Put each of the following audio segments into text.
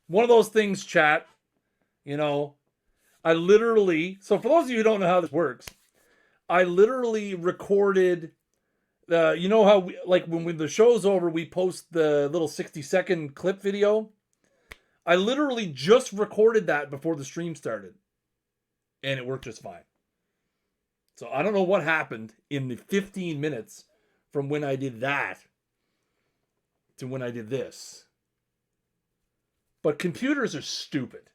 one of those things, chat, you know, I literally, so for those of you who don't know how this works, I literally recorded, you know how, like when the show's over, we post the little 60-second clip video? I literally just recorded that before the stream started, and it worked just fine. So I don't know what happened in the 15 minutes from when I did that to when I did this. But computers are stupid.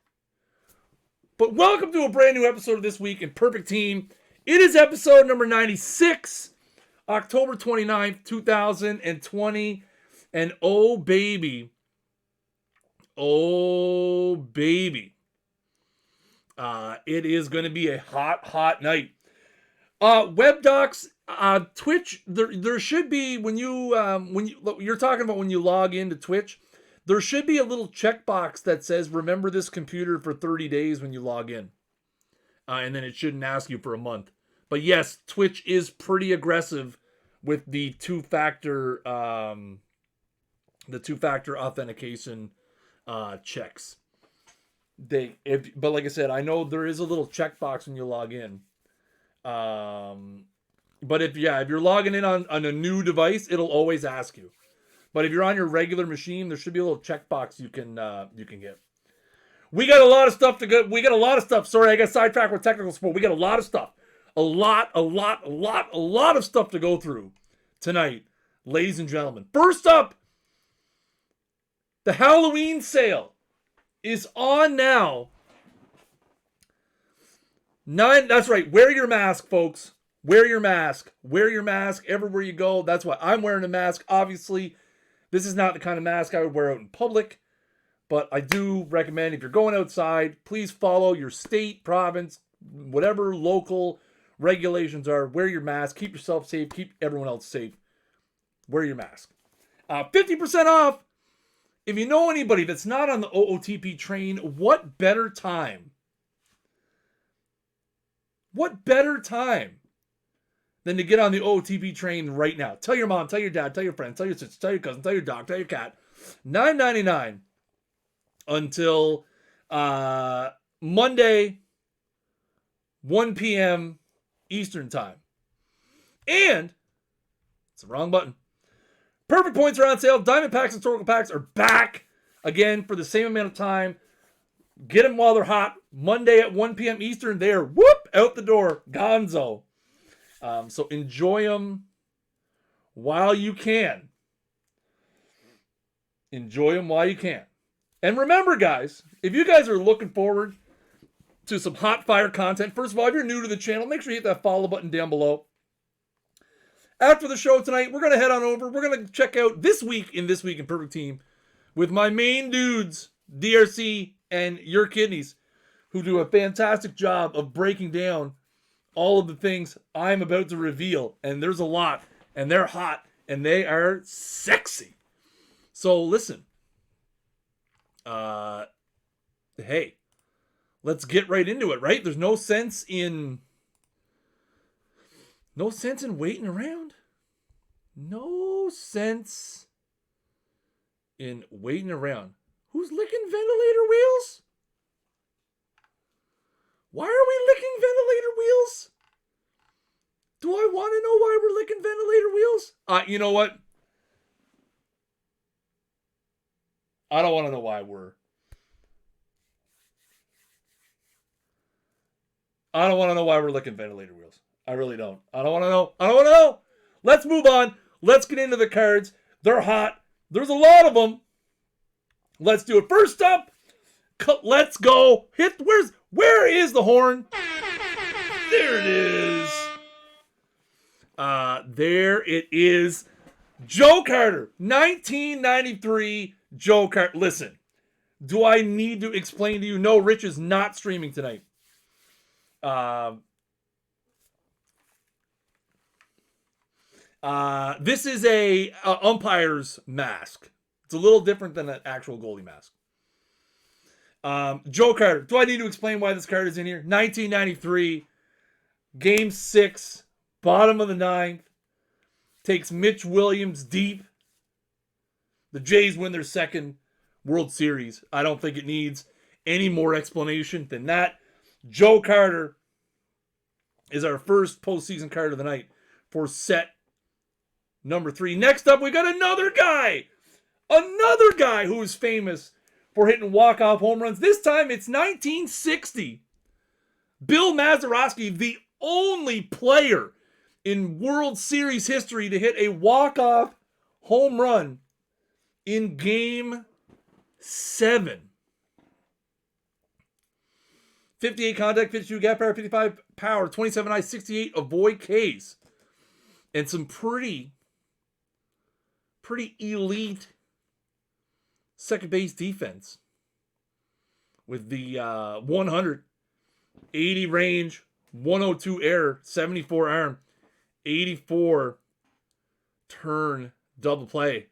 But welcome to a brand new episode of This Week in Perfect Team. It is episode number 96, October 29th, 2020. And oh baby, it is going to be a hot night. Web docs, Twitch. There should be when you're talking about when you log into Twitch, there should be a little checkbox that says "Remember this computer for 30 days" when you log in, and then it shouldn't ask you for a month. But yes, Twitch is pretty aggressive with the two-factor authentication checks. But like I said, I know there is a little checkbox when you log in. But if you're logging in on a new device, it'll always ask you. But if you're on your regular machine, there should be a little checkbox you can get. We got a lot of stuff to go. We got a lot of stuff. Sorry, I got sidetracked with technical support. We got a lot of stuff. A lot of stuff to go through tonight, ladies and gentlemen. First up, the Halloween sale is on now. That's right. Wear your mask, folks. Wear your mask. Wear your mask everywhere you go. That's why I'm wearing a mask. Obviously, this is not the kind of mask I would wear out in public, but I do recommend if you're going outside, please follow your state, province, whatever local regulations are. Wear your mask. Keep yourself safe. Keep everyone else safe. Wear your mask. 50% off. If you know anybody that's not on the OOTP train, what better time? What better time than to get on the OOTP train right now? Tell your mom, tell your dad, tell your friends, tell your sister, tell your cousin, tell your dog, tell your cat. $9.99 until Monday, 1 p.m. Eastern time. And, it's the wrong button. Perfect points are on sale. Diamond packs and historical packs are back again for the same amount of time. Get them while they're hot. Monday at 1 p.m. Eastern, they're out the door. Gonzo. So enjoy them while you can. Enjoy them while you can. And remember, guys, if you guys are looking forward to some hot fire content, first of all, if you're new to the channel, make sure you hit that follow button down below. After the show tonight, we're going to head on over. We're going to check out This Week in Perfect Team with my main dudes, DRC and Your Kidneys, who do a fantastic job of breaking down all of the things I'm about to reveal. And there's a lot, and they're hot, and they are sexy. So listen, hey, let's get right into it, right? There's no sense in waiting around. No sense in waiting around. Who's licking ventilator wheels? Why are we licking ventilator wheels? Do I want to know why we're licking ventilator wheels? You know what? I don't want to know why we're. I don't want to know why we're licking ventilator wheels. I really don't. I don't want to know. I don't want to know. Let's move on. Let's get into the cards. They're hot. There's a lot of them. Let's do it. First up, let's go. Where is the horn? There it is. There it is. Joe Carter, 1993 Joe Carter. Listen, do I need to explain to you? No, Rich is not streaming tonight. This is a umpire's mask. It's a little different than an actual goalie mask. Joe Carter. Do I need to explain why this card is in here? 1993, Game 6, bottom of the ninth. Takes Mitch Williams deep. The Jays win their second World Series. I don't think it needs any more explanation than that. Joe Carter is our first postseason card of the night for set number 3. Next up, we got another guy who is famous for hitting walk-off home runs. This time it's 1960. Bill Mazeroski, the only player in World Series history to hit a walk-off home run in Game 7. 58 contact, 52 gap power, 55 power, 27 high, 68 avoid Ks. And some pretty elite second base defense. With the 180 range, 102 air, 74 arm, 84 turn double play.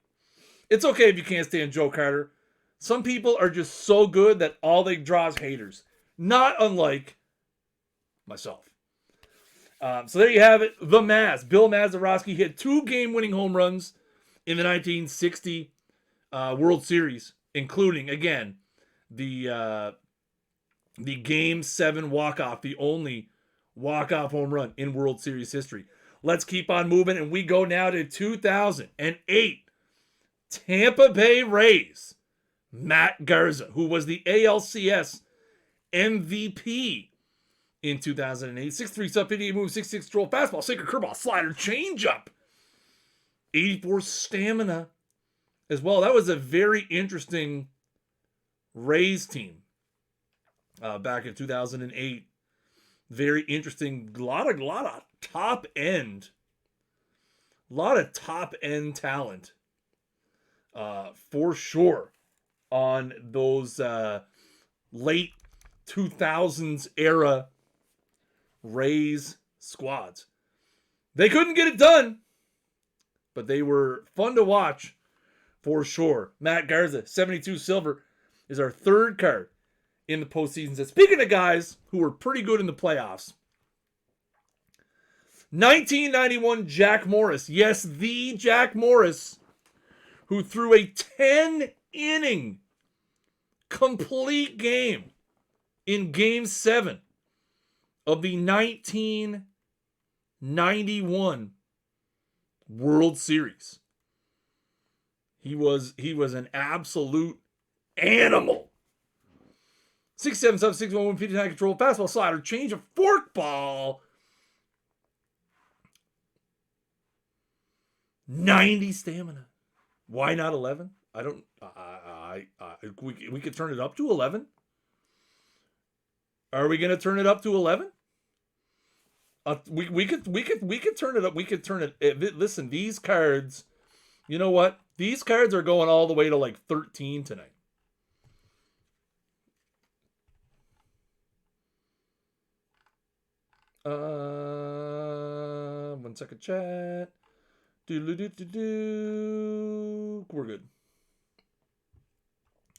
It's okay if you can't stand Joe Carter. Some people are just so good that all they draw is haters. Not unlike myself. So there you have it. The Maz. Bill Mazeroski hit 2 game-winning home runs in the 1960 World Series, including, again, the Game 7 walk-off, the only walk-off home run in World Series history. Let's keep on moving, and we go now to 2008. Tampa Bay Rays. Matt Garza, who was the ALCS MVP in 2008. 6'3", sub 58 move, 6'6", stroll, fastball, sinker, curveball, slider, changeup. 84 stamina as well. That was a very interesting Rays team back in 2008. Very interesting. A lot of top end. A lot of top end talent for sure on those late 2000s era Rays squads. They couldn't get it done, but they were fun to watch for sure. Matt Garza, 72 silver, is our third card in the postseason. So speaking of guys who were pretty good in the playoffs, 1991 Jack Morris. Yes, the Jack Morris, who threw a 10-inning complete game in Game 7 of the 1991 World Series. He was an absolute animal. 6'7", sub 6'1", 159 control, fastball, slider, change of forkball. 90 stamina. Why not 11? I don't. We could turn it up to 11. Are we going to turn it up to 11? We could turn it up. We could turn it. Listen, these cards. You know what? These cards are going all the way to like 13 tonight. One second, chat. We're good.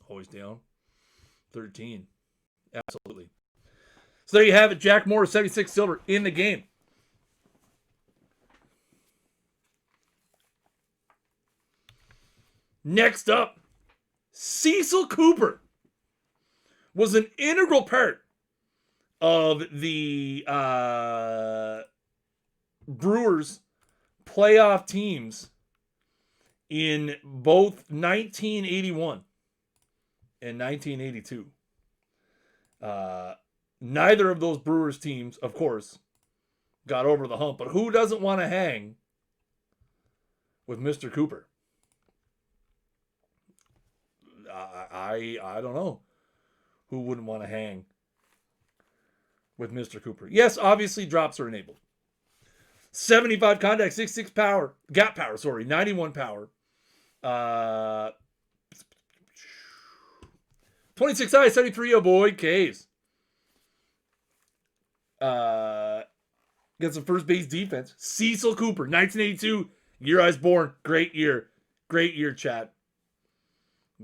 Always down. 13. Absolutely. So there you have it. Jack Morris, 76 silver in the game. Next up, Cecil Cooper was an integral part of the Brewers playoff teams in both 1981 and 1982. Neither of those Brewers teams, of course, got over the hump. But who doesn't want to hang with Mr. Cooper? I don't know who wouldn't want to hang with Mr. Cooper. Yes, obviously drops are enabled. 75 contact, 66 power, gap power, 91 power. 26 high, 73 avoid Ks. Got some first base defense. Cecil Cooper, 1982, year I was born. Great year. Great year, chat.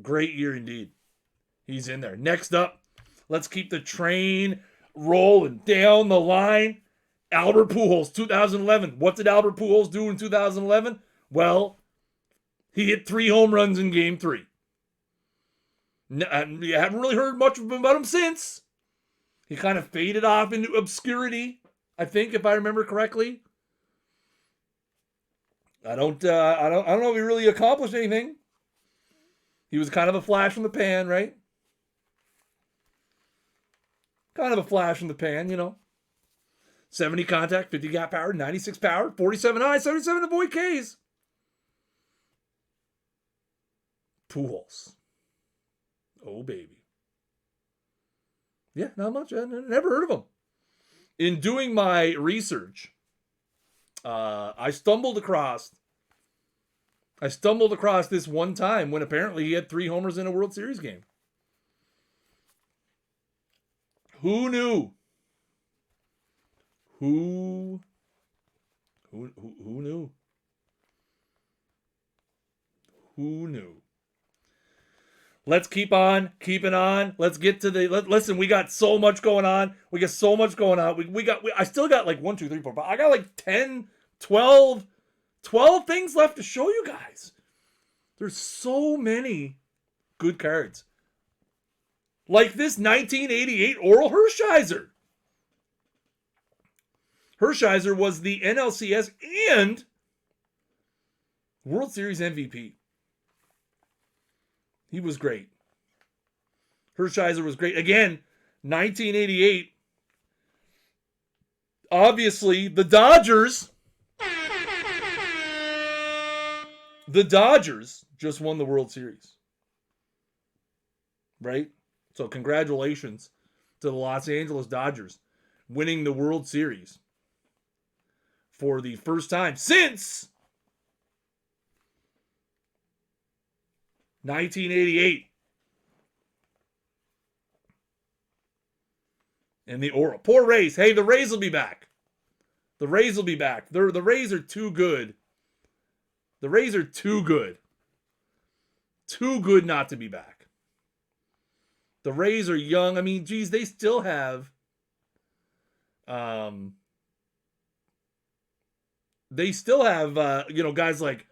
Great year indeed. He's in there. Next up, let's keep the train rolling down the line. Albert Pujols, 2011. What did Albert Pujols do in 2011? Well, he hit 3 home runs in Game 3. You haven't really heard much about him since. He kind of faded off into obscurity, I think, if I remember correctly. I don't know if he really accomplished anything. He was kind of a flash in the pan, right? Kind of a flash in the pan, you know. 70 contact, 50 gap power, 96 power, 47 high, 77 to avoid Ks. Pujols. Oh, baby. Yeah, not much. I never heard of him. In doing my research, I stumbled across this one time when apparently he had 3 homers in a World Series game. Who knew? Who knew? Who knew? Let's keep on keeping on. Let's get to the listen. We got so much going on. I still got like 1, 2, 3, 4, 5. I got like 10, 12 things left to show you guys. There's so many good cards. Like this 1988 Orel Hershiser. Hershiser was the NLCS and World Series MVP. He was great. Hershiser was great. Again, 1988. Obviously, the Dodgers just won the World Series. Right? So congratulations to the Los Angeles Dodgers winning the World Series for the first time since 1988. And the Orel. Poor Rays. Hey, the Rays will be back. The Rays will be back. The Rays are too good. The Rays are too good. Too good not to be back. The Rays are young. I mean, geez, they still have guys like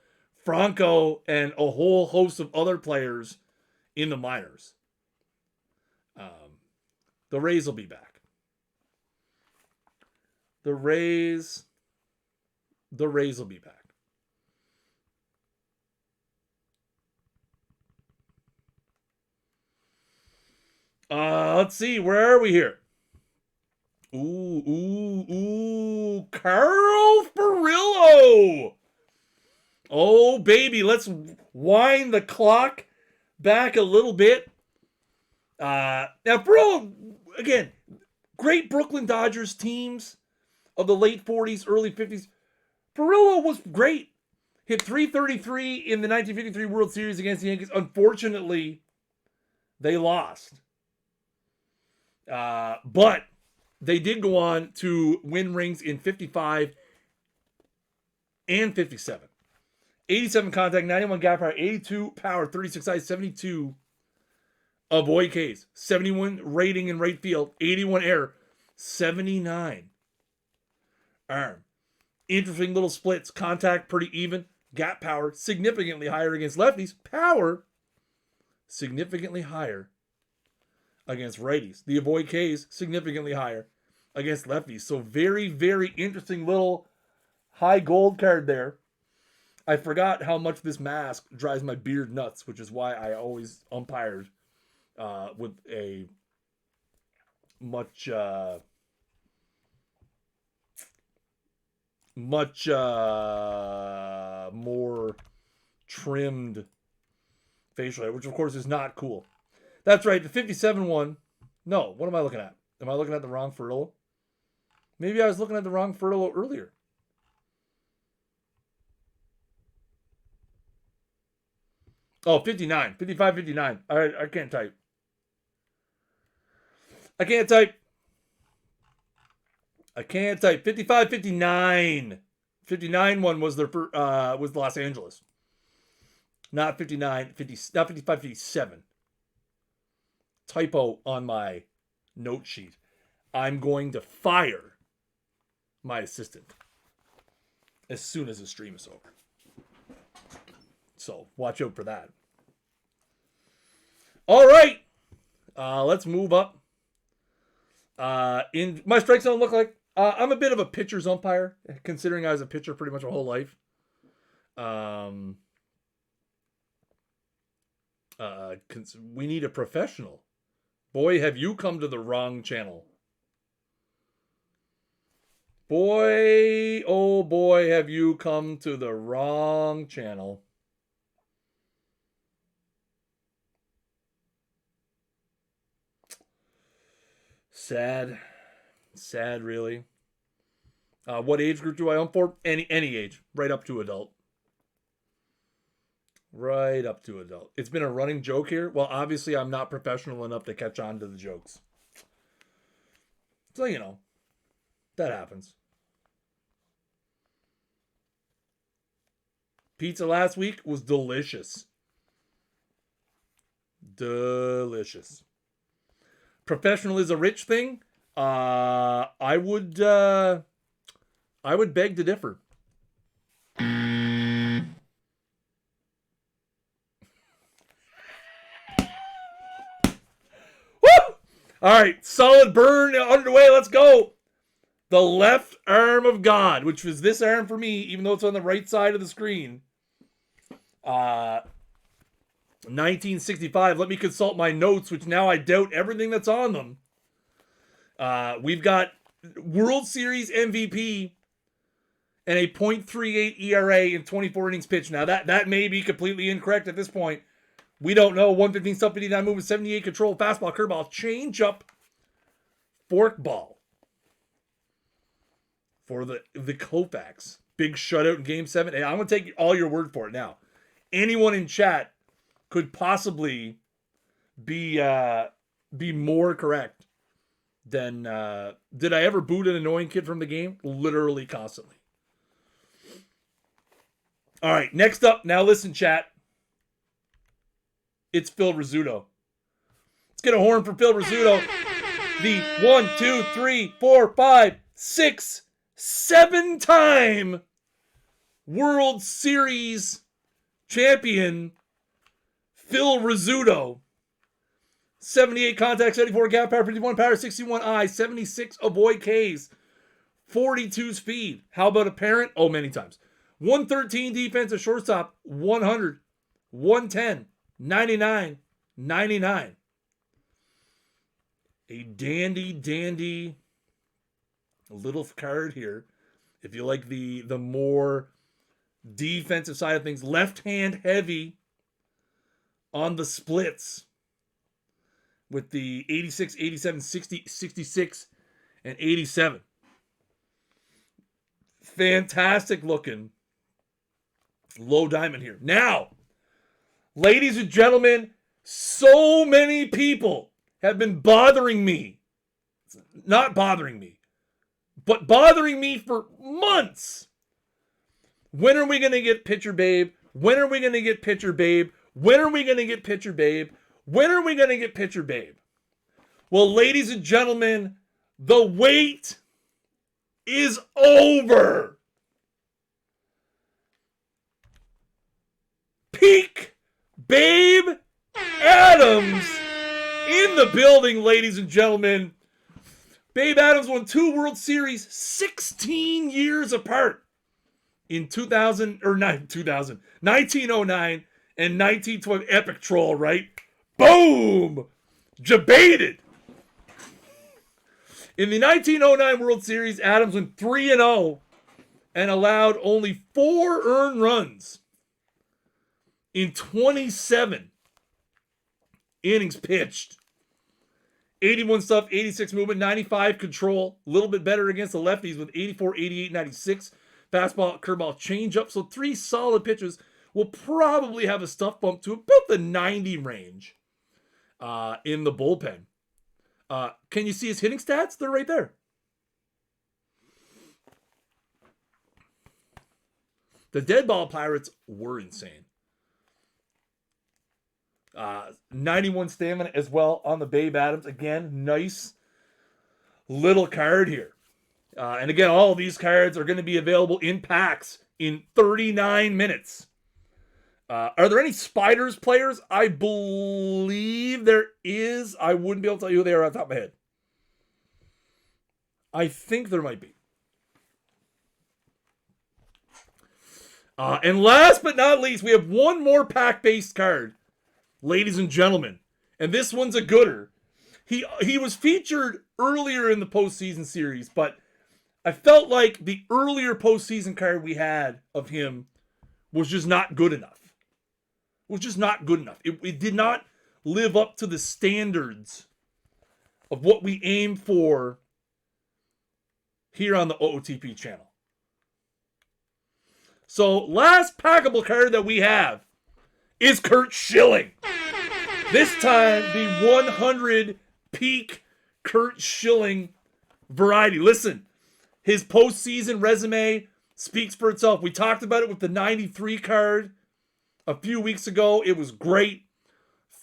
Franco and a whole host of other players in the minors. The Rays will be back. The Rays will be back. Let's see. Where are we here? Ooh. Carl Furillo. Oh, baby. Let's wind the clock back a little bit. Now, Furillo, again, great Brooklyn Dodgers teams of the late 40s, early 50s. Furillo was great. Hit .333 in the 1953 World Series against the Yankees. Unfortunately, they lost. But they did go on to win rings in 55 and 57. 87 contact, 91 gap power, 82 power, 36 size, 72 avoid Ks, 71 rating in right field, 81 error, 79 arm. Interesting little splits. Contact pretty even. Gap power significantly higher against lefties. Power significantly higher against righties. The avoid Ks significantly higher against lefties. So very, very interesting little high gold card there. I forgot how much this mask drives my beard nuts, which is why I always umpired with a much more trimmed facial hair, which of course is not cool. That's right, the 57 one. No, what am I looking at? Am I looking at the wrong Furillo? Maybe I was looking at the wrong Furillo earlier. Oh, 59. 55, 59. All right, I can't type. I can't type. 55, 59. 59 one was was Los Angeles. Not 59, 50, not 55, 57. Typo on my note sheet. I'm going to fire my assistant as soon as the stream is over. So watch out for that. All right. Let's move up. In my strike zone look like I'm a bit of a pitcher's umpire, considering I was a pitcher pretty much my whole life. We need a professional. Boy, have you come to the wrong channel. Boy, oh boy, have you come to the wrong channel. Sad. Sad, really. What age group do I own for? Any age. Right up to adult. Right up to adult. It's been a running joke here. Well, obviously, I'm not professional enough to catch on to the jokes. So, you know, that happens. Pizza last week was delicious. Delicious. Professional is a rich thing. I would beg to differ. All right, solid burn underway. Let's go. The left arm of God, which was this arm for me, even though it's on the right side of the screen. 1965. Let me consult my notes, which now I doubt everything that's on them. We've got World Series MVP and a .38 ERA in 24 innings pitched. Now, that may be completely incorrect at this point. We don't know. 115 stuff, 59 movement, 78 control, fastball, curveball, changeup, forkball for the KOUFAX. Big shutout in Game 7. Hey, I'm going to take all your word for it now. Anyone in chat could possibly be more correct than... did I ever boot an annoying kid from the game? Literally constantly. All right, next up. Now listen, chat. It's Phil Rizzuto. Let's get a horn for Phil Rizzuto. The 1, 2, 3, 4, 5, 6, 7-time World Series champion, Phil Rizzuto. 78 contacts, 74 gap power, 51 power, 61 I, 76 avoid Ks, 42 speed. How about a parent? Oh, many times. 113 defense at shortstop, 100, 110. 99, 99. A dandy little card here. If you like the more defensive side of things, left hand heavy on the splits with the 86, 87, 60, 66, and 87. Fantastic looking low diamond here. Now, ladies and gentlemen, so many people have been bothering me. Not bothering me, but bothering me for months. When are we going to get Pitcher Babe? When are we going to get Pitcher Babe? When are we going to get Pitcher Babe? When are we going to get Pitcher Babe? Well, ladies and gentlemen, the wait is over. Peak Babe Adams in the building, ladies and gentlemen. Babe Adams won 2 World Series 16 years apart in 1909 and 1912. Epic troll, right? Boom! Jebaited. In the 1909 World Series, Adams went 3-0 and allowed only 4 earned runs in 27 innings pitched. 81 stuff, 86 movement, 95 control. A little bit better against the lefties with 84, 88, 96. Fastball, curveball, changeup. So 3 solid pitches. Will probably have a stuff bump to about the 90 range in the bullpen. Can you see his hitting stats? They're right there. The dead ball Pirates were insane. 91 stamina as well on the Babe Adams. Again, nice little card here. And again, all of these cards are going to be available in packs in 39 minutes. Are there any Spiders players? I believe there is. I wouldn't be able to tell you who they are off the top of my head. I think there might be. And last but not least, we have one more pack-based card, ladies and gentlemen. And this one's a gooder. He was featured earlier in the postseason series, but I felt like the earlier postseason card we had of him was just not good enough. It was just not good enough. It did not live up to the standards of what we aim for here on the OOTP channel. So, last packable card that we have is CURT Schilling. This time, the 100 peak CURT Schilling variety. Listen, his postseason resume speaks for itself. We talked about it with the 93 card a few weeks ago. It was great.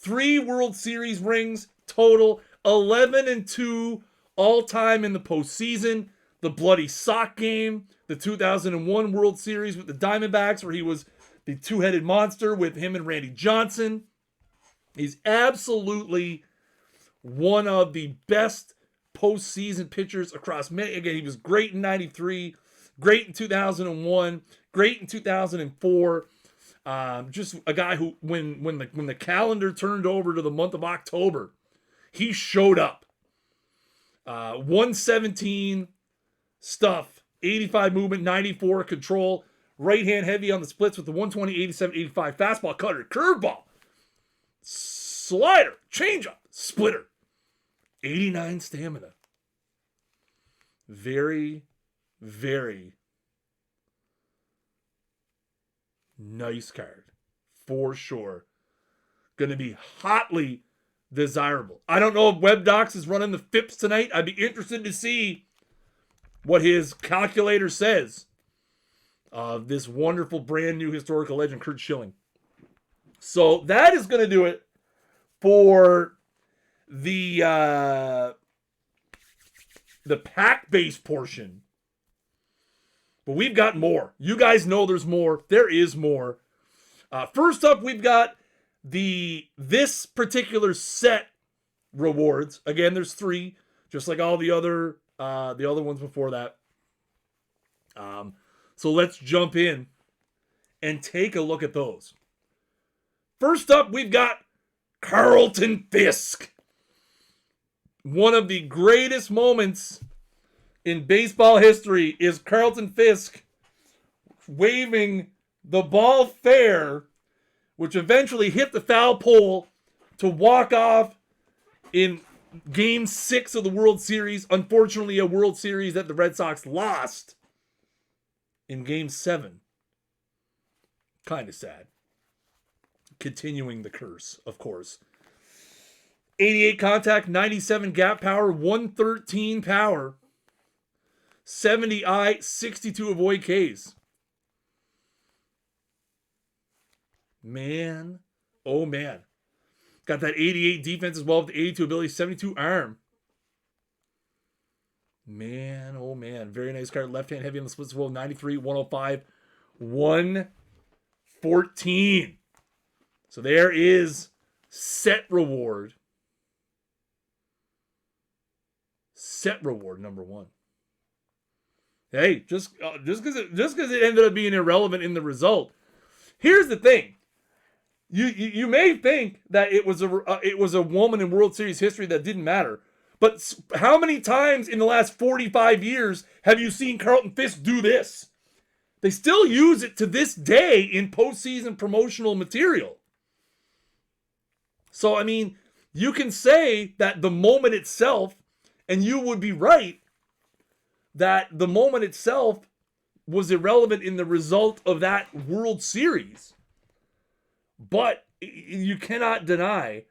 3 World Series rings total, 11-2 all-time in the postseason. The bloody sock game, the 2001 World Series with the Diamondbacks, where he was the two-headed monster with him and Randy Johnson. He's absolutely one of the best postseason pitchers across many. Again, he was great in 93, great in 2001, great in 2004. Just a guy who, when the calendar turned over to the month of October, he showed up. 117 stuff, 85 movement, 94 control, right hand heavy on the splits with the 120, 87, 85 fastball, cutter, curveball, slider, changeup, splitter, 89 stamina. Very, very nice card for sure. Going to be hotly desirable. I don't know if WebDocs is running the FIPS tonight. I'd be interested to see what his calculator says of this wonderful brand new historical legend, CURT Schilling. So that is going to do it for the pack-based portion. But we've got more. You guys know there's more. There is more. First up, we've got this particular set rewards. Again, there's 3, just like all the other ones before that. So let's jump in and take a look at those. First up, we've got Carlton Fisk. One of the greatest moments in baseball history is Carlton Fisk waving the ball fair, which eventually hit the foul pole to walk off in Game 6 of the World Series. Unfortunately, a World Series that the Red Sox lost in Game 7. Kind of sad. Continuing the curse, of course. 88 contact, 97 gap power, 113 power, 70 I, 62 avoid Ks. Man, oh man. Got that 88 defense as well with the 82 ability, 72 arm. Man, oh man. Very nice card. Left hand heavy on the splits as well. 93, 105, 114. So there is set reward. Set reward number 1. Hey, just because it ended up being irrelevant in the result. Here's the thing. You may think that it was a woman in World Series history that didn't matter. But how many times in the last 45 years have you seen Carlton Fisk do this? They still use it to this day in postseason promotional material. So, I mean, you can say that the moment itself, and you would be right, that the moment itself was irrelevant in the result of that World Series. But you cannot deny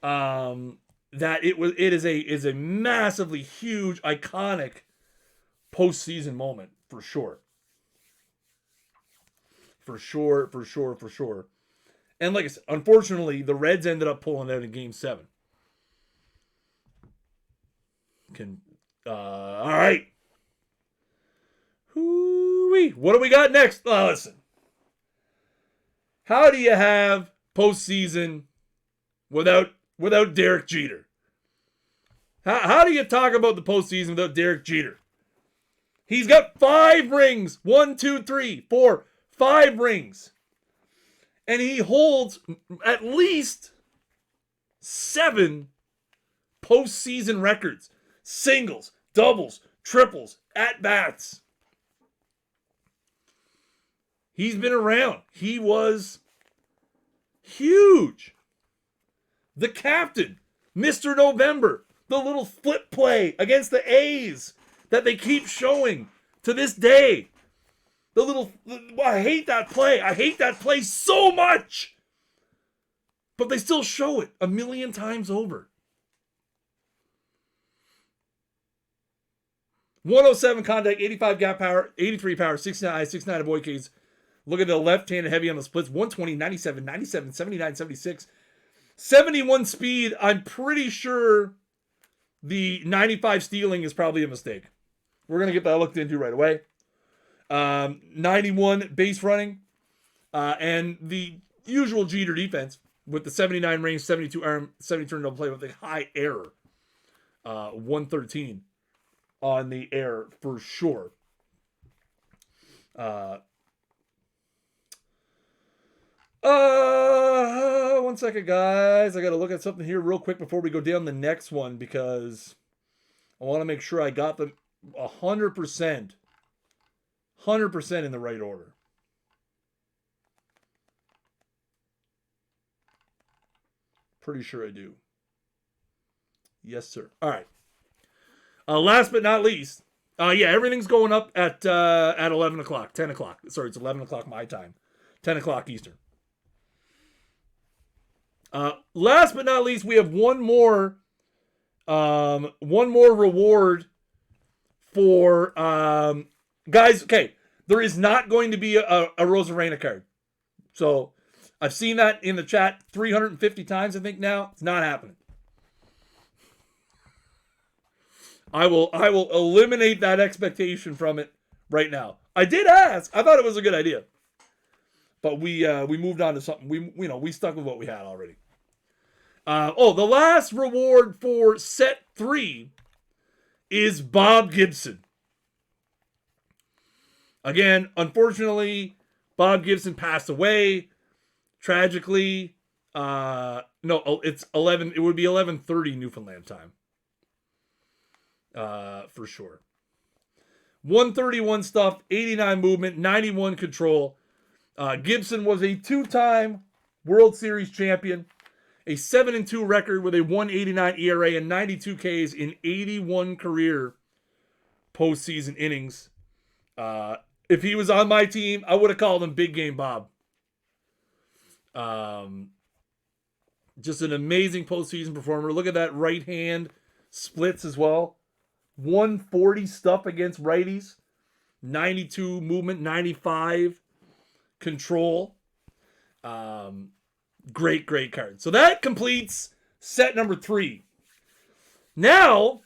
that it is a massively huge, iconic postseason moment for sure. For sure. And like I said, unfortunately, the Reds ended up pulling out in Game 7. All right. Hoo-wee. What do we got next? Listen. How do you have postseason without Derek Jeter? How do you talk about the postseason without Derek Jeter? He's got 5 rings. 1, 2, 3, 4, 5 rings. And he holds at least 7 postseason records. Singles, doubles, triples, at-bats. He's been around. He was huge. The captain, Mr. November, the little flip play against the A's that they keep showing to this day. I hate that play. I hate that play so much. But they still show it a million times over. 107 contact, 85 gap power, 83 power, 69 avoid Ks. Look at the left-handed heavy on the splits. 120, 97, 97, 79, 76. 71 speed. I'm pretty sure the 95 stealing is probably a mistake. We're going to get that looked into right away. 91 base running. And the usual Jeter defense with the 79 range, 72 arm, 70 turn double play with a high error. 113 on the error for sure. One second, guys. I got to look at something here real quick before we go down the next one because I want to make sure I got them 100% in the right order. Pretty sure I do. Yes, sir. All right. Last but not least, yeah, everything's going up at 11 o'clock, 10 o'clock. Sorry, it's 11 o'clock my time, 10 o'clock Eastern. Last but not least, we have one more reward for guys. Okay, there is not going to be a Rosarena card. So I've seen that in the chat 350 times. I think now it's not happening. I will eliminate that expectation from it right now. I did ask. I thought it was a good idea. But we moved on to something. We stuck with what we had already. The last reward for set 3 is Bob Gibson. Again, unfortunately, Bob Gibson passed away tragically. No, it's 11. It would be 11:30 Newfoundland time. For sure. 131 stuff, 89 movement, 91 control. Gibson was a 2-time World Series champion, a 7-2 record with a 1.89 ERA and 92 Ks in 81 career postseason innings. If he was on my team, I would have called him Big Game Bob. Just an amazing postseason performer. Look at that right hand splits as well. 140 stuff against righties. 92 movement, 95 control. Great card. So that completes set number 3. Now,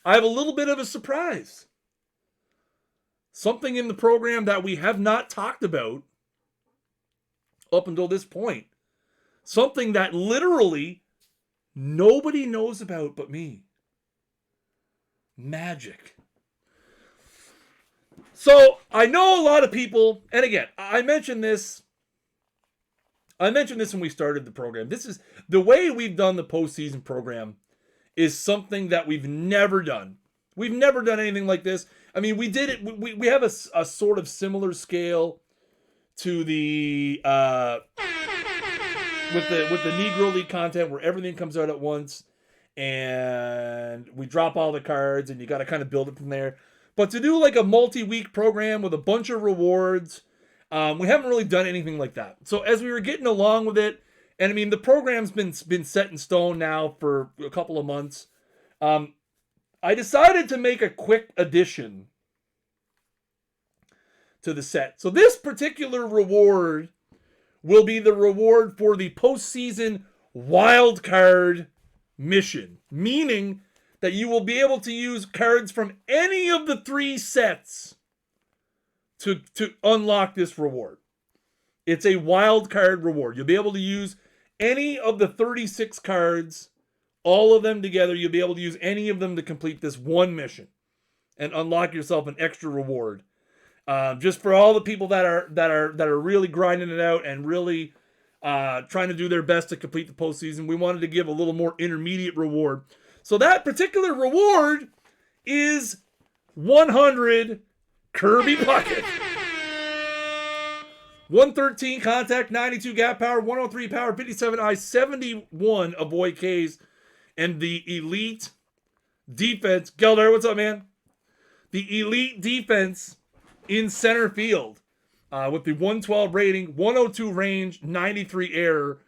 I have a little bit of a surprise. Something in the program that we have not talked about up until this point. Something that literally nobody knows about but me. Magic. So, I know a lot of people, and again, I mentioned this when we started the program. This is the way we've done the postseason program is something that we've never done. We've never done anything like this. I mean, we did it. We have a sort of similar scale to the with the Negro League content where everything comes out at once and we drop all the cards and you got to kind of build it from there. But to do like a multi-week program with a bunch of rewards, we haven't really done anything like that. So as we were getting along with it, and I mean, the program's been set in stone now for a couple of months. I decided to make a quick addition to the set. So this particular reward will be the reward for the postseason wild card mission, meaning that you will be able to use cards from any of the 3 sets to unlock this reward. It's a wild card reward. You'll be able to use any of the 36 cards, all of them together. You'll be able to use any of them to complete this one mission and unlock yourself an extra reward. Just for all the people that are really grinding it out and really trying to do their best to complete the postseason, we wanted to give a little more intermediate reward. So that particular reward is 100 Kirby Puckett. 113 contact, 92 gap power, 103 power, 57 eyes, 71 avoid Ks, and the elite defense. Geldar, what's up, man? The elite defense in center field with the 112 rating, 102 range, 93 air,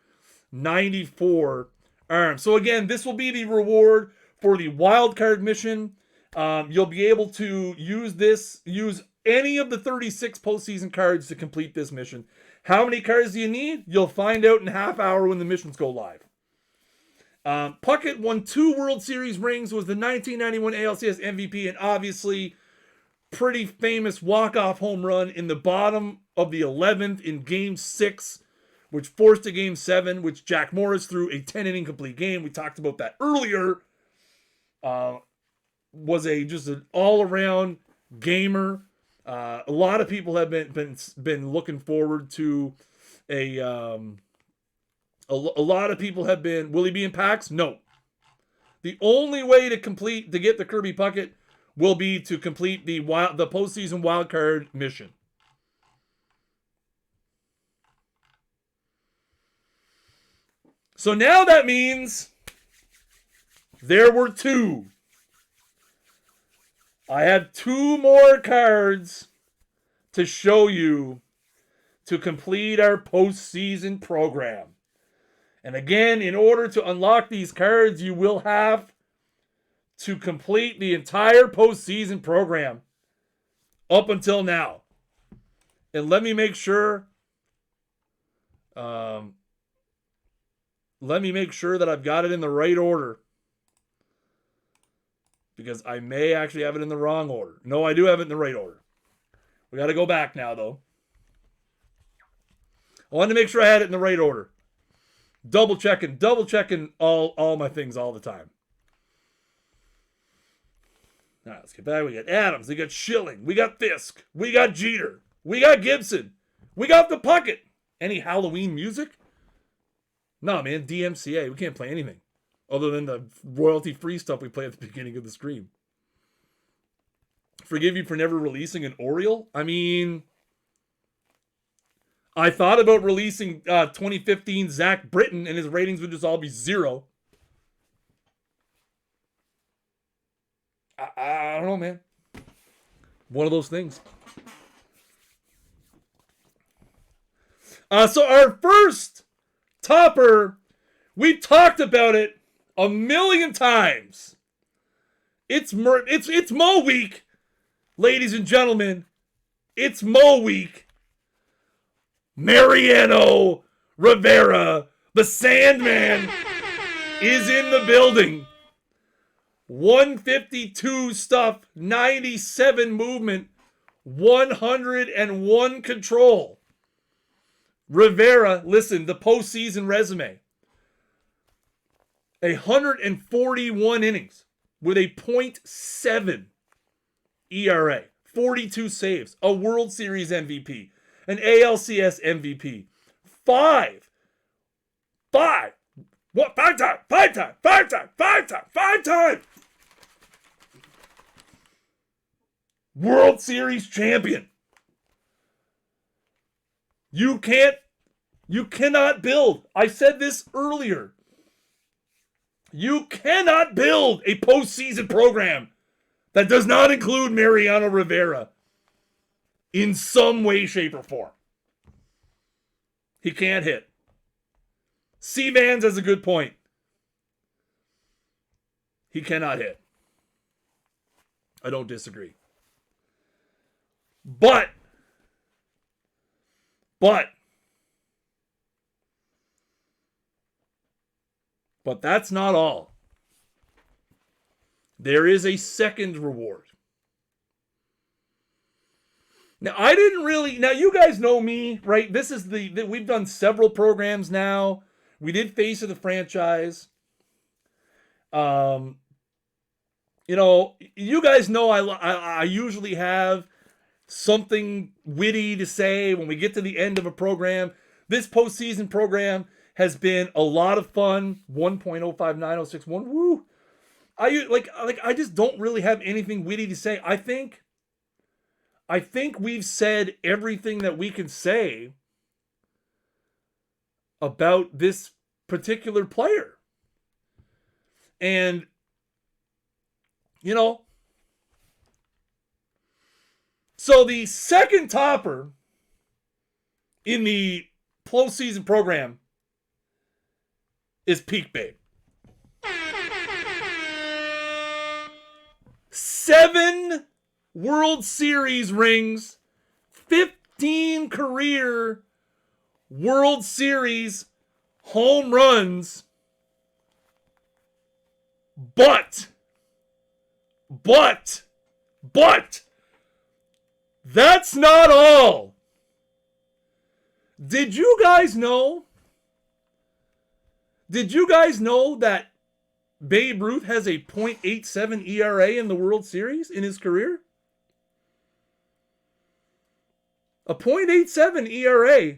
94 arm. So again, this will be the reward for the wild card mission. You'll be able to use any of the 36 postseason cards to complete this mission. How many cards do you need? You'll find out in a half hour when the missions go live. Puckett won 2 World Series rings, was the 1991 ALCS MVP, and obviously pretty famous walk-off home run in the bottom of the 11th in Game 6, which forced a Game 7, which Jack Morris threw a 10-inning complete game. We talked about that earlier. Was just an all-around gamer. A lot of people have been looking forward to a lot of people have been. Will he be in packs? No. The only way to get the Kirby Puckett will be to complete the postseason wildcard mission. So now that means there were 2. I have 2 more cards to show you to complete our postseason program. And again, in order to unlock these cards, you will have to complete the entire postseason program up until now. And let me make sure that I've got it in the right order, because I may actually have it in the wrong order. No, I do have it in the right order. We got to go back now, though. I wanted to make sure I had it in the right order. Double checking all my things all the time. All right, let's get back. We got Adams, we got Schilling, we got Fisk, we got Jeter, we got Gibson, we got the Puckett. Any Halloween music? No, man, DMCA. We can't play anything other than the royalty-free stuff we play at the beginning of the stream. Forgive you for never releasing an OREL? I mean, I thought about releasing 2015 Zach Britton, and his ratings would just all be 0. I don't know, man. One of those things. So our first topper, we talked about it a million times. It's Mo week, ladies and gentlemen. It's Mo week. Mariano Rivera, the Sandman, is in the building. 152 stuff, 97 movement, 101 control. Rivera, listen, the postseason resume. 141 innings with a .7 ERA, 42 saves, a World Series MVP, an ALCS MVP, 5 time World Series champion. You cannot build. I said this earlier. You cannot build a postseason program that does not include Mariano Rivera in some way, shape, or form. He can't hit. C-Vans has a good point. He cannot hit. I don't disagree. But that's not all. There is a second reward. Now, I didn't really... Now, you guys know me, right? This is we've done several programs now. We did Face of the Franchise. You know, you guys know I usually have something witty to say when we get to the end of a program. This postseason program has been a lot of fun. 1.059061. Woo! I just don't really have anything witty to say. I think we've said everything that we can say about this particular player. And, you know, so the second topper in the postseason program is Peak Babe. 7 World Series rings, 15 career World Series home runs, but that's not all. Did you guys know that Babe Ruth has a .87 ERA in the World Series in his career? A .87 ERA.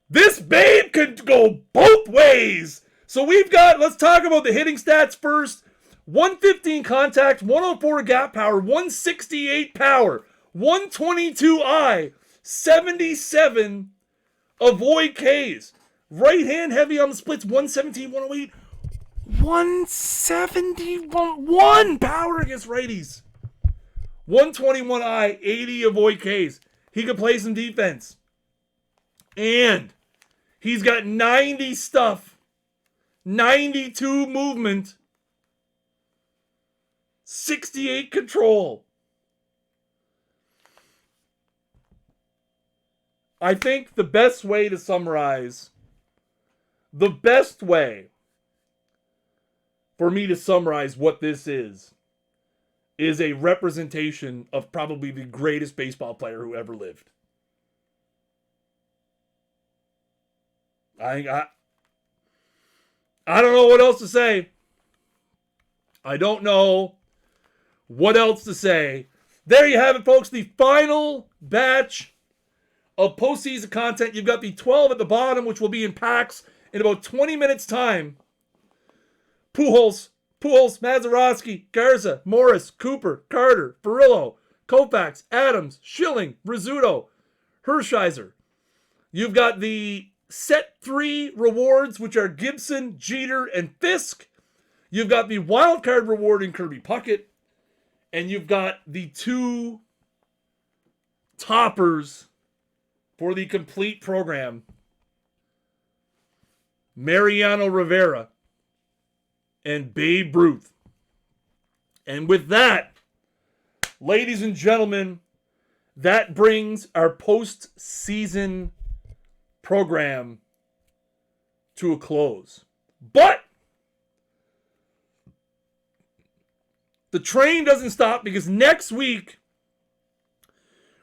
This Babe could go both ways. So let's talk about the hitting stats first. 115 contact, 104 gap power, 168 power, 122 I, 77 avoid Ks. Right hand heavy on the splits, 117, 108, 171 power against righties. 121 I, 80 avoid Ks. He can play some defense. And he's got 90 stuff, 92 movement, 68 control. I think the best way to summarize, the best way for me to summarize what this is a representation of probably the greatest baseball player who ever lived. I don't know what else to say. I don't know what else to say. There you have it, folks. The final batch of postseason content. You've got the 12 at the bottom, which will be in packs in about 20 minutes' time. Pujols, Mazeroski, Garza, Morris, Cooper, Carter, Furillo, KOUFAX, Adams, Schilling, Rizzuto, Hershiser. You've got the set 3 rewards, which are Gibson, Jeter, and Fisk. You've got the wild card reward in Kirby Puckett. And you've got the 2 toppers for the complete program. Mariano Rivera and Babe Ruth. And with that, ladies and gentlemen, that brings our postseason program to a close. But the train doesn't stop, because next week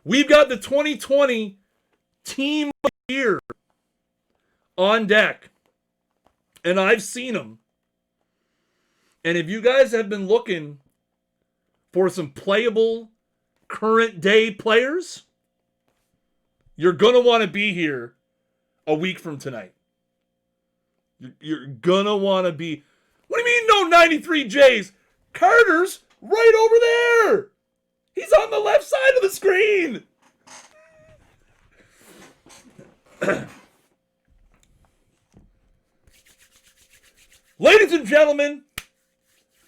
we've got the 2020 Team of the Year on deck. And I've seen them. And if you guys have been looking for some playable current day players, you're going to want to be here a week from tonight. You're going to want to be... What do you mean no 93 J's? Carter's right over there. He's on the left side of the screen. Ladies and gentlemen,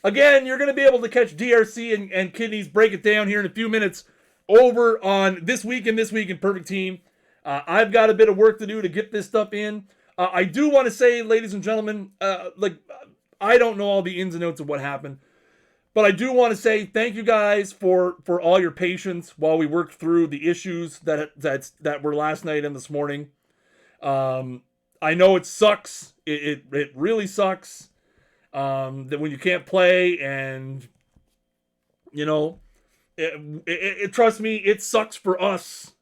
again, you're going to be able to catch DRC and Kidneys break it down here in a few minutes over on This Week in Perfect Team. I've got a bit of work to do to get this stuff in. I do want to say, ladies and gentlemen, I don't know all the ins and outs of what happened, but I do want to say thank you guys for all your patience while we worked through the issues that were last night and this morning. I know it sucks. It really sucks that when you can't play, and you know, trust me, it sucks for us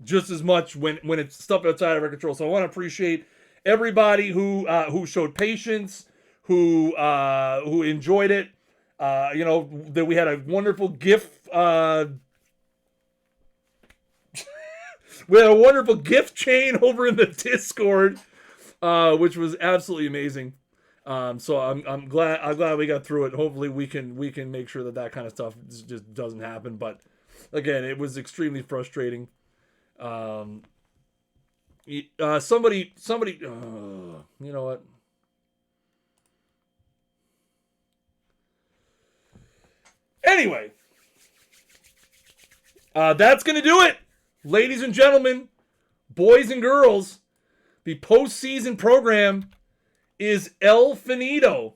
just as much when it's stuff outside of our control. So I want to appreciate everybody who showed patience, who enjoyed it. That we had a wonderful gift. We had a wonderful gift chain over in the Discord, which was absolutely amazing. So I'm glad we got through it. Hopefully we can make sure that kind of stuff just doesn't happen. But again, it was extremely frustrating. Somebody, you know what? Anyway, that's gonna do it, ladies and gentlemen, boys and girls. The postseason program is El Finito.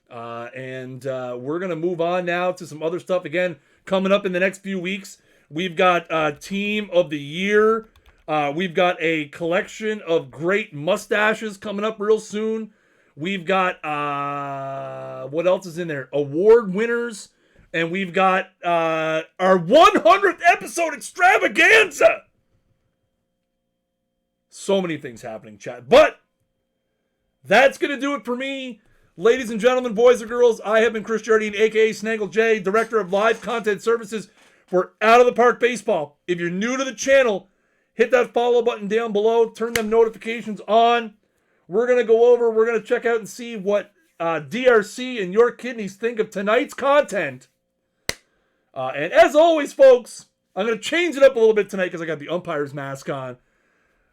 And we're going to move on now to some other stuff. Again, coming up in the next few weeks, we've got Team of the Year. We've got a collection of great mustaches coming up real soon. We've got, what else is in there? Award winners. And we've got our 100th episode extravaganza. So many things happening, chat. But that's going to do it for me. Ladies and gentlemen, boys and girls, I have been Chris Jardine, a.k.a. Snaggle J, Director of Live Content Services for Out of the Park Baseball. If you're new to the channel, hit that follow button down below. Turn them notifications on. We're going to check out and see what DRC and your kidneys think of tonight's content. And as always, folks, I'm going to change it up a little bit tonight because I got the umpire's mask on.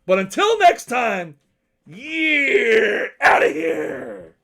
But until next time, yeah, out of here.